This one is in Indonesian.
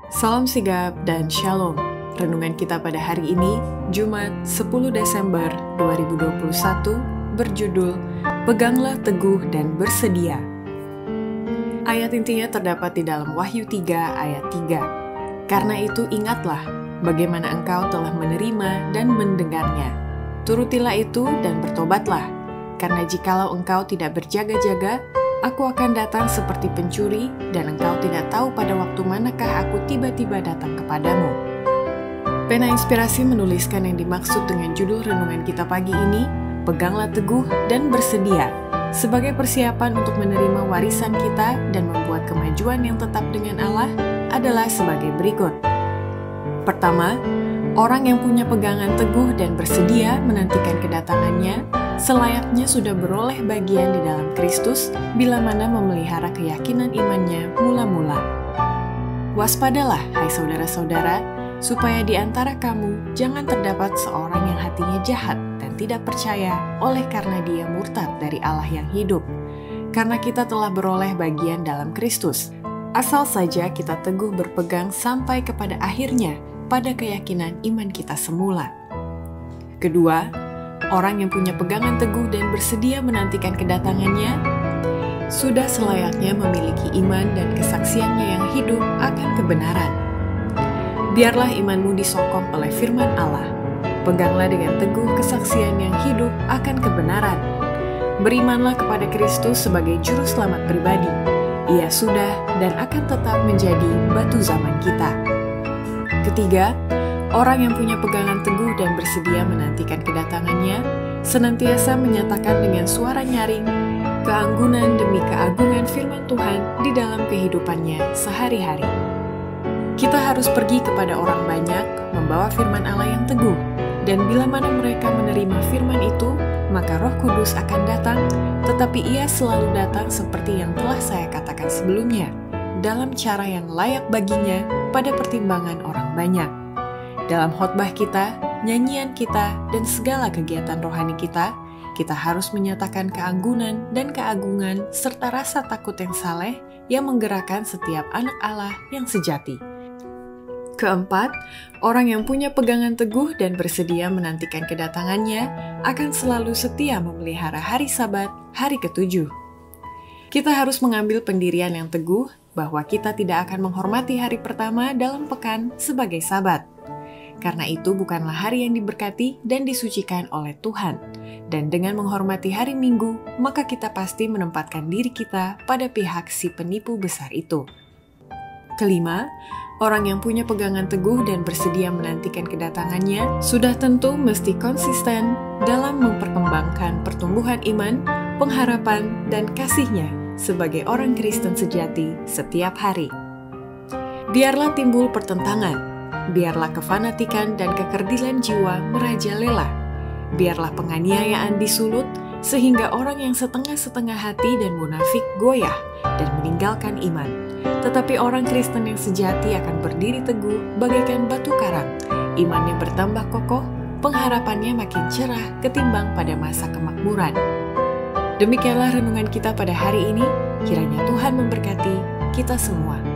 Salam sigap dan shalom. Renungan kita pada hari ini, Jumat 10 Desember 2021, berjudul Peganglah Teguh dan Bersedia. Ayat intinya terdapat di dalam Wahyu 3 ayat 3. Karena itu ingatlah bagaimana engkau telah menerima dan mendengarnya. Turutilah itu dan bertobatlah, karena jikalau engkau tidak berjaga-jaga, aku akan datang seperti pencuri, dan engkau tidak tahu pada waktu manakah aku tiba-tiba datang kepadamu. Pena Inspirasi menuliskan yang dimaksud dengan judul renungan kita pagi ini, Peganglah Teguh dan Bersedia, sebagai persiapan untuk menerima warisan kita dan membuat kemajuan yang tetap dengan Allah adalah sebagai berikut. Pertama, orang yang punya pegangan teguh dan bersedia menantikan kedatangannya selayaknya sudah beroleh bagian di dalam Kristus bila mana memelihara keyakinan imannya mula-mula. Waspadalah, hai saudara-saudara, supaya di antara kamu jangan terdapat seorang yang hatinya jahat dan tidak percaya oleh karena dia murtad dari Allah yang hidup. Karena kita telah beroleh bagian dalam Kristus, asal saja kita teguh berpegang sampai kepada akhirnya pada keyakinan iman kita semula. Kedua, orang yang punya pegangan teguh dan bersedia menantikan kedatangannya, sudah selayaknya memiliki iman dan kesaksiannya yang hidup akan kebenaran. Biarlah imanmu disokong oleh firman Allah. Peganglah dengan teguh kesaksian yang hidup akan kebenaran. Berimanlah kepada Kristus sebagai juru selamat pribadi. Ia sudah dan akan tetap menjadi batu zaman kita. Ketiga, orang yang punya pegangan teguh dan bersedia menantikan kedatangannya, senantiasa menyatakan dengan suara nyaring, keanggunan demi keagungan firman Tuhan di dalam kehidupannya sehari-hari. Kita harus pergi kepada orang banyak, membawa firman Allah yang teguh, dan bila mana mereka menerima firman itu, maka Roh Kudus akan datang, tetapi ia selalu datang seperti yang telah saya katakan sebelumnya, dalam cara yang layak baginya pada pertimbangan orang banyak. Dalam khotbah kita, nyanyian kita, dan segala kegiatan rohani kita harus menyatakan keanggunan dan keagungan serta rasa takut yang saleh yang menggerakkan setiap anak Allah yang sejati. Keempat, orang yang punya pegangan teguh dan bersedia menantikan kedatangannya akan selalu setia memelihara hari Sabat, hari ketujuh. Kita harus mengambil pendirian yang teguh bahwa kita tidak akan menghormati hari pertama dalam pekan sebagai Sabat. Karena itu bukanlah hari yang diberkati dan disucikan oleh Tuhan. Dan dengan menghormati hari Minggu, maka kita pasti menempatkan diri kita pada pihak si penipu besar itu. Kelima, orang yang punya pegangan teguh dan bersedia menantikan kedatangannya sudah tentu mesti konsisten dalam memperkembangkan pertumbuhan iman, pengharapan, dan kasihnya sebagai orang Kristen sejati setiap hari. Biarlah timbul pertentangan, biarlah kefanatikan dan kekerdilan jiwa merajalela. Biarlah penganiayaan disulut, sehingga orang yang setengah-setengah hati dan munafik goyah dan meninggalkan iman. Tetapi orang Kristen yang sejati akan berdiri teguh bagaikan batu karang. Imannya bertambah kokoh, pengharapannya makin cerah ketimbang pada masa kemakmuran. Demikianlah renungan kita pada hari ini. Kiranya Tuhan memberkati kita semua.